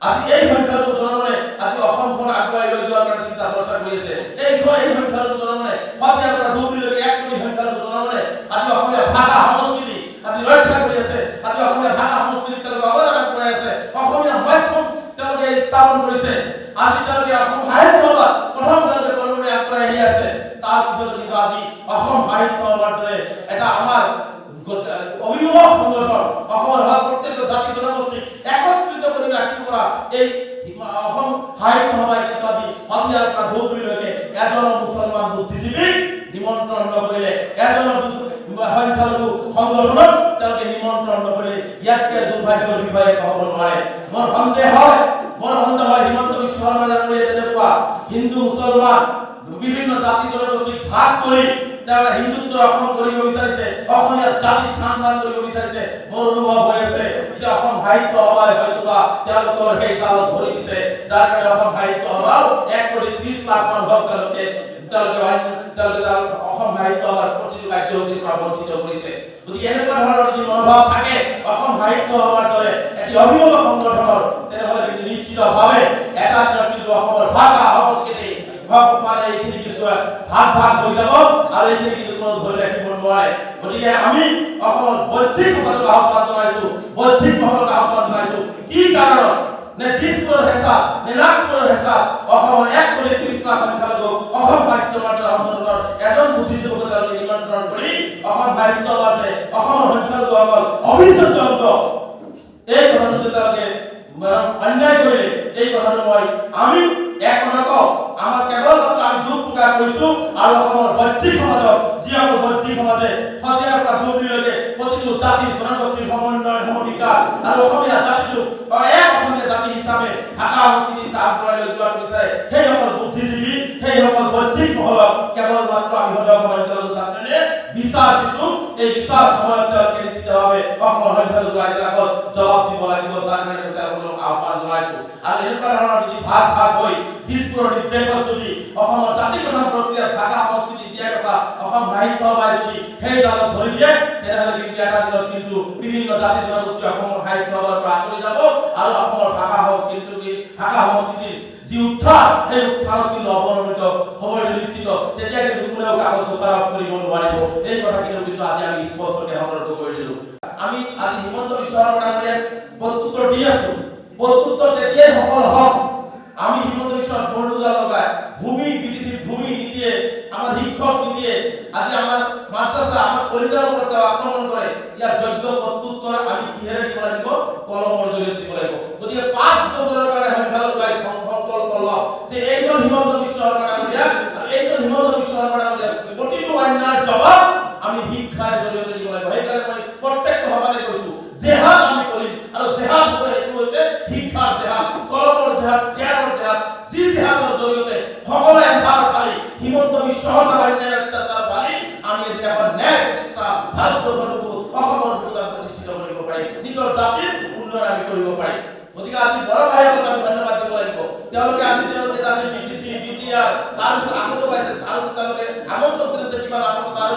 আজি এই সংখ্যালঘু জনগণে আজি অসমখন আগুৱাই লৈ যোৱাৰ কাৰণে চিন্তা চৰ্চা কৰি আছে। এই সংখ্যালঘু জনগণে সতীয়াৰ পৰা ধুবুৰীলৈকে 1 কোটি সংখ্যালঘু জনগণে আজি অসমীয়া ভাষা সংস্কৃতি আজি ৰক্ষা কৰি আছে। আজি অসমীয়া ভাষা সংস্কৃতি তেওঁলোকে অৱদান আগবঢ়াই আছে। অসমীয়া মাধ্যম তেওঁলোকে স্থাপন কৰিছে। আজি তেওঁলোকে অসম সাহিত্য সভা প্ৰথম তেওঁলোকে কৰ্মী আগবঢ়াই আহি আছে। তাৰ পিছতো কিন্তু আজি অসম সাহিত্য সভাৰ দৰে এটা আমাৰ অভিভাৱক সংগঠন অসমৰ প্ৰত্যেক জাতি জনগোষ্ঠীক একত্ৰিত কৰি ৰাখিব পৰা এই অসম সাহিত্য সভাই কিন্তু আজি সতীয়াৰ পৰা ধুবুৰীলৈকে এজন মুছলমান বুদ্ধিজীৱীক নিমন্ত্ৰণ নকৰিলে, এজন সংখ্যালঘু সংগঠনক তেওঁলোকে নিমন্ত্ৰণ নকৰিলে ইয়াতকে দুৰ্ভাগ্যৰ বিষয়ে হ'ব নোৱাৰে। মোৰ সন্দেহ হয় হিমন্ত বিশ্ব শৰ্মা ডাঙৰীয়াই যেনেকুৱা হিন্দু মুছলমান বিভিন্ন জাতি জনগোষ্ঠীক ভাগ কৰি তেওঁলোকে হিন্দুত্বৰ অসম কৰিব বিচাৰিছে, অসমীয়া জাতিক খানদান কৰিব বিচাৰিছে। মোৰ অনুভৱ হৈ আছে যে অসম সাহিত্য সভাই হয়তোবা তেওঁলোকৰ সেই জালত ধৰি দিছে, যাৰ কাৰণে অসম সাহিত্য সভাও 1,30,00,000 মানুহক তেওঁলোকে অসম সাহিত্য সভাৰ প্ৰতিটো কাৰ্যসূচীৰ পৰা বঞ্চিত কৰিছে। গতিকে এনেকুৱা ধৰণৰ যদি মনোভাৱ থাকে অসম সাহিত্য সভাৰ দৰে এটি অভিভাৱক সংগঠনৰ, তেনেহ'লে কিন্তু নিশ্চিতভাৱে এটা দিনত কিন্তু অসমৰ ভাষা সংস্কৃতি মানে এইখিনি কিন্তু ভাগ হৈ যাব আৰু এইখিনি কিন্তু কোনো ধৰি ৰাখিব নোৱাৰে। গতিকে আমি অসমৰ বৌদ্ধিক সমাজক আহ্বান জনাইছো, বৌদ্ধিক মহলক আহ্বান জনাইছো। কি কাৰণত? নে দিছপুৰৰ হেঁচা নে নাগপুৰৰ হেঁচা অসমৰ 1,30,00,000 সংখ্যালঘু অসম সাহিত্য সভাৰ সংগঠনৰ এজন বুদ্ধিজীৱীক তেওঁলোকে নিমন্ত্ৰণ কৰি অসম সাহিত্য সভাৰ অসমৰ সংখ্যালঘুসকল অবিচ্ছেদ্য অংগ এই কথাটো তেওঁলোকে অন্যায় কৰিলে। এই কথাটো আমি এক নকওঁ, আমাৰ কেৱলমাত্ৰ আমি দুখ প্ৰকাশ কৰিছো আৰু অসমৰ বৌদ্ধিক সমাজক যিসকল বৌদ্ধিক সমাজে সতীয়াৰ পৰা ধুবুৰীলৈকে প্ৰতিটো জাতি জনগোষ্ঠীৰ সমন্বয় সমবিকাশ আৰু অসমীয়া জাতিটো এক অসমীয়া জাতি হিচাপে ভাষা সংস্কৃতি আগবঢ়াই লৈ যোৱাটো বিচাৰে, সেইসকল বুদ্ধিজীৱী সেইসকল বৌদ্ধিক মহলক কেৱলমাত্ৰ আমি সদৌ সংখ্যালঘু ছাত্ৰে বিচাৰ দিছো। এই বিচাৰ সময়ত তেওঁলোকে নিশ্চিতভাৱে অসমৰ সংখ্যালঘু ৰাইজৰ আগত জবাব দিব লাগিব, তাৰ কাৰণে তেওঁলোকক আহ্বান জনাইছো। আৰু এনেকুৱা ধৰণৰ যদি ভাগ হৈ দিছপুৰৰ নিৰ্দেশত যদি অসমৰ জাতি গঠন প্ৰক্ৰিয়াত ভাষা সংস্কৃতি জীয়াই ৰখা অসম সাহিত্য সভাই যদি সেই জালত ভৰি দিয়ে, তেনেহ'লে কিন্তু এটা দিনত কিন্তু বিভিন্ন জাতি জনগোষ্ঠী অসমৰ সাহিত্য সভাৰ পৰা আঁতৰি যাব আৰু অসমৰ ভাষা সংস্কৃতিৰ যি উত্থান সেই উত্থানত কিন্তু অৱনমিত হ'বলৈ নিশ্চিত। তেতিয়া কিন্তু কোনেও কাকো দোষাৰোপ কৰিব নোৱাৰিব। এই কথাখিনি কিন্তু আজি আমি স্পষ্টকৈ সতৰ্ক কৰি দিলো। আমি আজি হিমন্ত বিশ্ব শৰ্মা ডাঙৰীয়াক প্ৰত্যুত্তৰ দি আছো। প্ৰত্যুত্তৰ তেতিয়াই সফল হ'ম আমি হিমন্ত বিশ্ব বুলডোজাৰ লগাই ভূমি বিটিচিৰ ভূমি নীতিয়ে আমাৰ শিক্ষক নীতিয়ে আজি আমাৰ মাদ্ৰাসা আমাৰ কলেজৰ ওপৰত আক্ৰমণ কৰে। ইয়াৰ যোগ্য প্ৰত্যুত্তৰ আমি কিহেৰে দিব লাগিব? কলমৰ জৰিয়তে দিব লাগিব। গতিকে 5 বছৰৰ কাৰণে সংখ্যালঘু ৰাইজ সংকল্প লওক যে এইজন হিমন্ত বিশ্ব শৰ্মা ডাঙৰীয়া আৰু এইজন হিমন্ত বিশ্ব শৰ্মা ডাঙৰীয়াৰ প্ৰতিটো অন্যায়ৰ জবাব আমি শিক্ষাৰ জৰিয়তে দিব লাগিব। সেইকাৰণে মই প্ৰত্যেকটো সভাতে কৈছো জেহাদ আমি কৰিম আৰু জেহাদ হ'ব এইটো হৈছে শিক্ষাৰ জেহাদ, কলমৰ জেহাদ, জ্ঞানৰ জেহাদ। যি জেহাদৰ জৰিয়তে সকলোৱে ধাৰ ফালি হিমন্ত বিশ্ব শৰ্মাৰ অন্যায় অত্যাচাৰ ফালি আমি এদিন এখন ন্যায় প্ৰতিষ্ঠা ভাৰতবৰ্ষৰ বুকুত অসমৰ বুকুত প্ৰতিষ্ঠিত কৰিব পাৰিম, নিজৰ জাতিৰ উন্নয়ন আমি কৰিব পাৰিম। গতিকে আজি বড় ভাইসকলক আমি ধন্যবাদ দিব লাগিব। তেওঁলোকে আজি বিটিচি বিটিআৰ তাৰপিছত আগতো পাইছে আৰু তেওঁলোকে আমন্ত্ৰণ বিৰুদ্ধে কিবা নাপাব তাৰ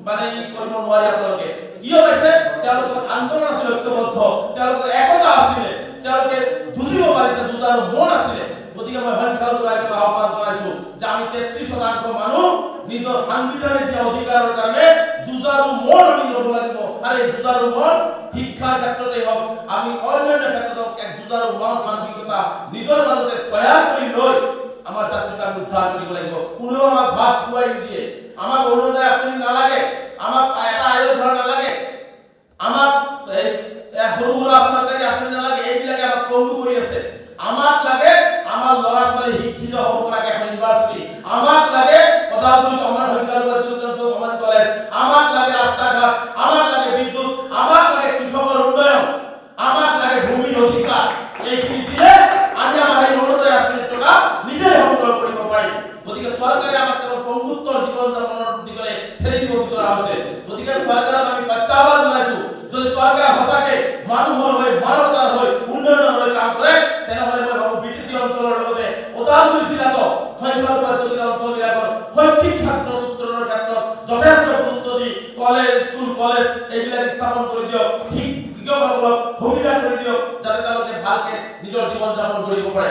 মানে কৰিব নোৱাৰে। আপোনালোকে কিয় পাইছে? তেওঁলোকৰ আন্দোলন আছিল ঐক্যবদ্ধ, তেওঁলোকৰ একতা আছিলে, তেওঁলোকে যুঁজিব পাৰিছে, যুঁজাৰ মন আছিলে। গতিকে মই সংখ্যালঘু ৰাইজক আহ্বান জনাইছো যে আমি 33% মানুহ নিজৰ সাংবিধানিক দিয়া অধিকাৰৰ কাৰণে যুঁজাৰু মন আমি ল'ব লাগিব। আৰু এই যুঁজাৰু মন শিক্ষাৰ ক্ষেত্ৰতে হওক আমি অন্যান্য ক্ষেত্ৰত এক যুঁজাৰু মন মানসিকতা নিজৰ মাজতে তৈয়াৰ কৰি লৈ আমাৰ জাতিটোক আমি উদ্ধাৰ কৰিব লাগিব। কোনেও আমাক ভাত খুৱাই নিদিয়ে, আমাক অৰুণোদয় আঁচনি নালাগে, আমাক এটা আয়োগ ঘৰ নালাগে, আমাক সৰু সুৰা আঁচনি নালাগে। এইবিলাকে আমাক পংগু কৰি আছে। আমাক লাগে আমাৰ ল'ৰা ছোৱালী শিক্ষিত হ'ব পৰাকে এখন ইউনিভাৰ্চিটি, আমাক লাগে পদাৱলীত আমাৰ সংখ্যালঘু কমন কলেজ, আমাক লাগে ৰাস্তা ঘাট, আমাক লাগে বিদ্যুৎ, আমাক লাগে কৃষকৰ উন্নয়ন, আমাক লাগে ভূমিৰ অধিকাৰ। এইখিনি দিলে আমি আমাৰ এই অৰুণোদয় আঁচনিৰ টকা নিজে সংগ্ৰহ কৰিব পাৰিম। গতিকে ভালকে নিজৰ জীৱন যাপন কৰিব পাৰে।